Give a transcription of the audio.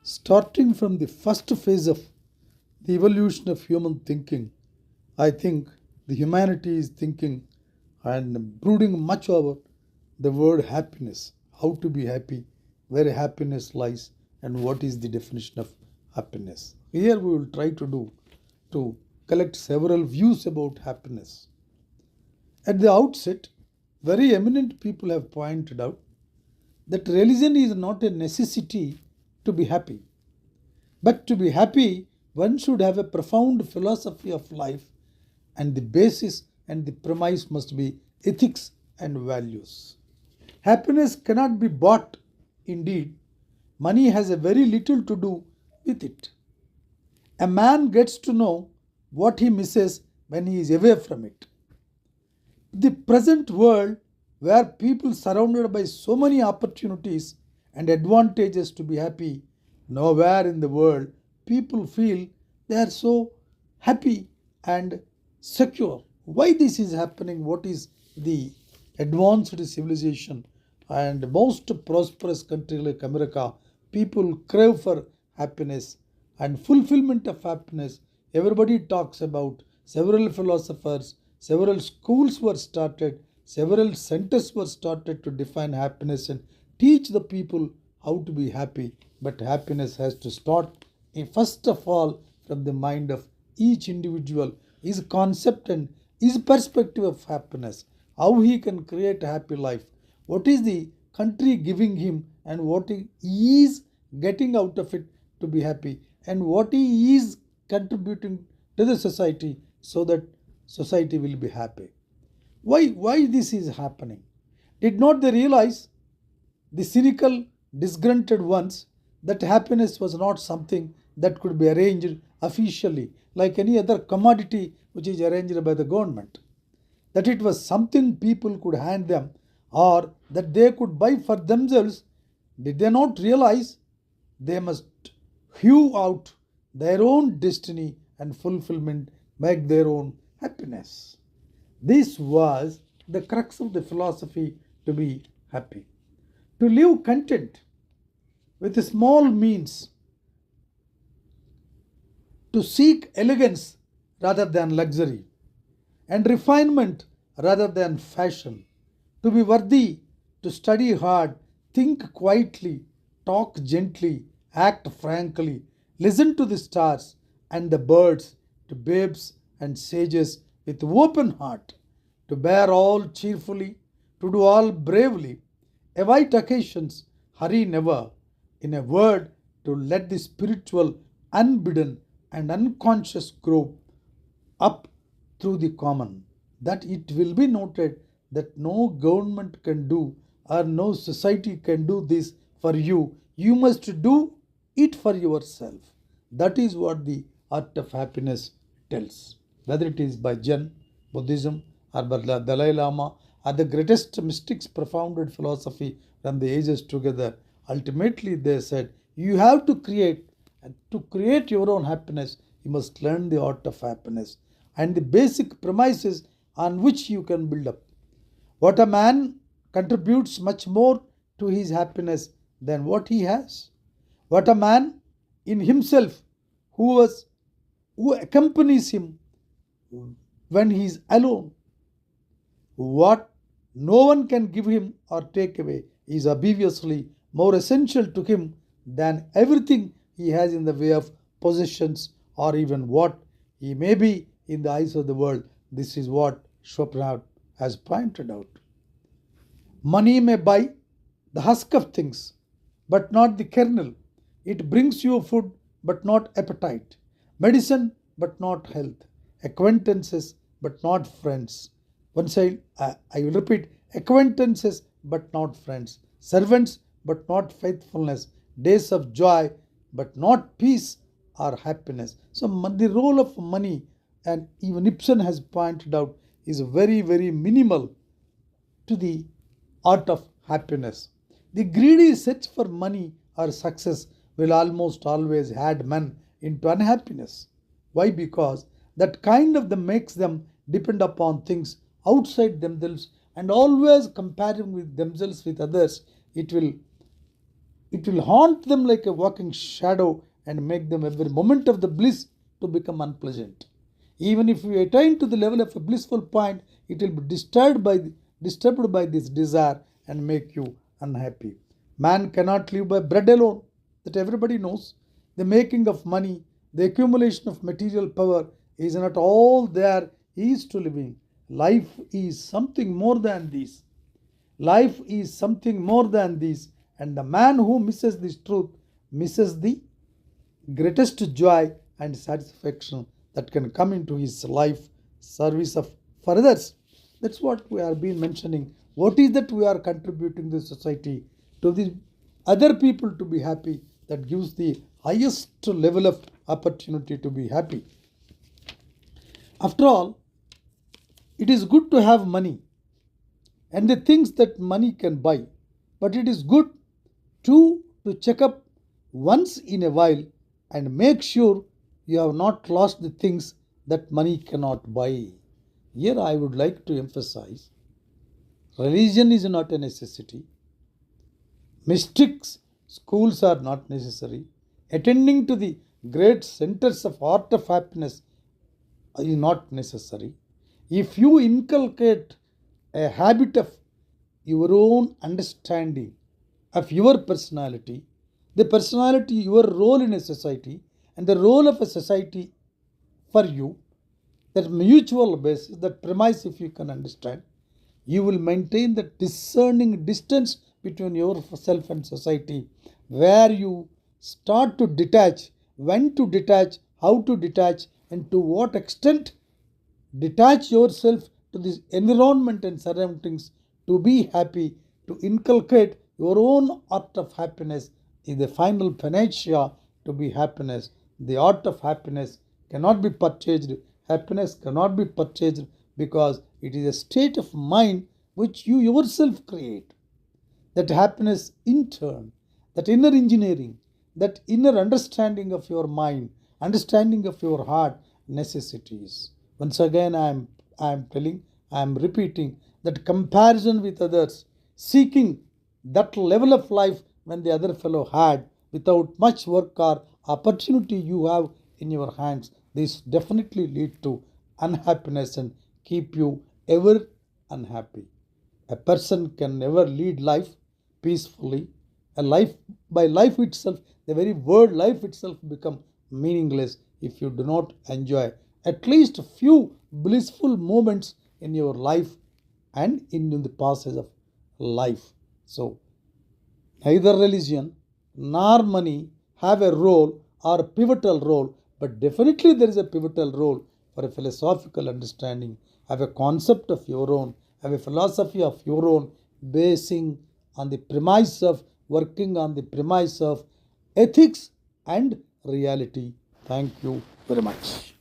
Starting from the first phase of the evolution of human thinking, I think the humanity is thinking and brooding much over the word happiness, how to be happy, where happiness lies, and what is the definition of happiness. Here we will try to collect several views about happiness. At the outset, very eminent people have pointed out that religion is not a necessity to be happy. But to be happy, one should have a profound philosophy of life, and the basis and the premise must be ethics and values. Happiness cannot be bought. Indeed, money has a very little to do with it. A man gets to know what he misses when he is away from it. The present world, where people surrounded by so many opportunities and advantages to be happy, nowhere in the world people feel they are so happy and secure. Why this is happening? What is the advanced civilization and most prosperous country like America? People crave for happiness and fulfillment of happiness. Everybody talks about several philosophers, several schools were started, several centers were started to define happiness and teach the people how to be happy. But happiness has to start first of all from the mind of each individual, his concept and his perspective of happiness, how he can create a happy life, what is the country giving him, and what he is getting out of it to be happy, and what he is contributing to the society so that society will be happy. Why this is happening? Did not they realize, the cynical, disgruntled ones, that happiness was not something that could be arranged officially like any other commodity which is arranged by the government? That it was something people could hand them or that they could buy for themselves? Did they not realize they must hew out their own destiny and fulfillment, make their own happiness? This was the crux of the philosophy to be happy. To live content with small means, to seek elegance rather than luxury, and refinement rather than fashion, to be worthy, to study hard, think quietly, talk gently, act frankly, listen to the stars and the birds, to babes and sages with open heart, to bear all cheerfully, to do all bravely, avoid occasions, hurry never. In a word, to let the spiritual, unbidden, and unconscious grow up through the common. That it will be noted that no government can do or no society can do this for you. You must do it for yourself. That is what the art of happiness tells. Whether it is by Zen, Buddhism, or by Dalai Lama, or the greatest mystics propounded philosophy from the ages together, ultimately they said you have to create, and to create your own happiness, you must learn the art of happiness and the basic premises on which you can build up. What a man contributes much more to his happiness than what he has. What a man in himself who accompanies him when he is alone. What no one can give him or take away is obviously more essential to him than everything he has in the way of possessions or even what he may be in the eyes of the world. This is what Schopenhauer has pointed out. Money may buy the husk of things, but not the kernel. It brings you food, but not appetite, medicine, but not health, acquaintances, but not friends. Once I will repeat, acquaintances, but not friends, servants, but not faithfulness, days of joy, but not peace or happiness. So, the role of money, and even Ibsen has pointed out, is very, very minimal to the art of happiness. The greedy search for money or success will almost always head men into unhappiness. Why? Because that kind of them makes them depend upon things outside themselves and always comparing with themselves with others. It will It will haunt them like a walking shadow and make them every moment of the bliss to become unpleasant. Even if we attain to the level of a blissful point, it will be disturbed by this desire and make you unhappy. Man cannot live by bread alone, that everybody knows. The making of money, the accumulation of material power is not all there is to living. Life is something more than this. Life is something more than this, and the man who misses this truth misses the greatest joy and satisfaction that can come into his life service of for others. That's what we have been mentioning. What is that we are contributing to the society, to the other people to be happy? That gives the highest level of opportunity to be happy. After all, it is good to have money and the things that money can buy, but it is good too to check up once in a while and make sure you have not lost the things that money cannot buy. Here I would like to emphasize religion is not a necessity, mystics schools are not necessary, attending to the great centers of art of happiness is not necessary. If you inculcate a habit of your own understanding of your personality, the personality, your role in a society, and the role of a society for you, that mutual basis, that premise, if you can understand, you will maintain the discerning distance between yourself and society, where you start to detach, when to detach, how to detach, and to what extent detach yourself to this environment and surroundings to be happy, to inculcate your own art of happiness is the final panacea to be happiness. The art of happiness cannot be purchased. Happiness cannot be purchased because it is a state of mind which you yourself create. That happiness in turn, that inner engineering, that inner understanding of your mind, understanding of your heart necessities. Once again, I am telling, I am repeating that comparison with others, seeking that level of life when the other fellow had without much work or opportunity you have in your hands, this definitely lead to unhappiness and keep you ever unhappy. A person can never lead life peacefully. A life by life itself, the very word life itself become meaningless if you do not enjoy at least a few blissful moments in your life and in the passage of life. So neither religion nor money have a role or a pivotal role, but definitely there is a pivotal role for a philosophical understanding. Have a concept of your own, have a philosophy of your own, basing on the premise of working on the premise of ethics and reality. Thank you very much.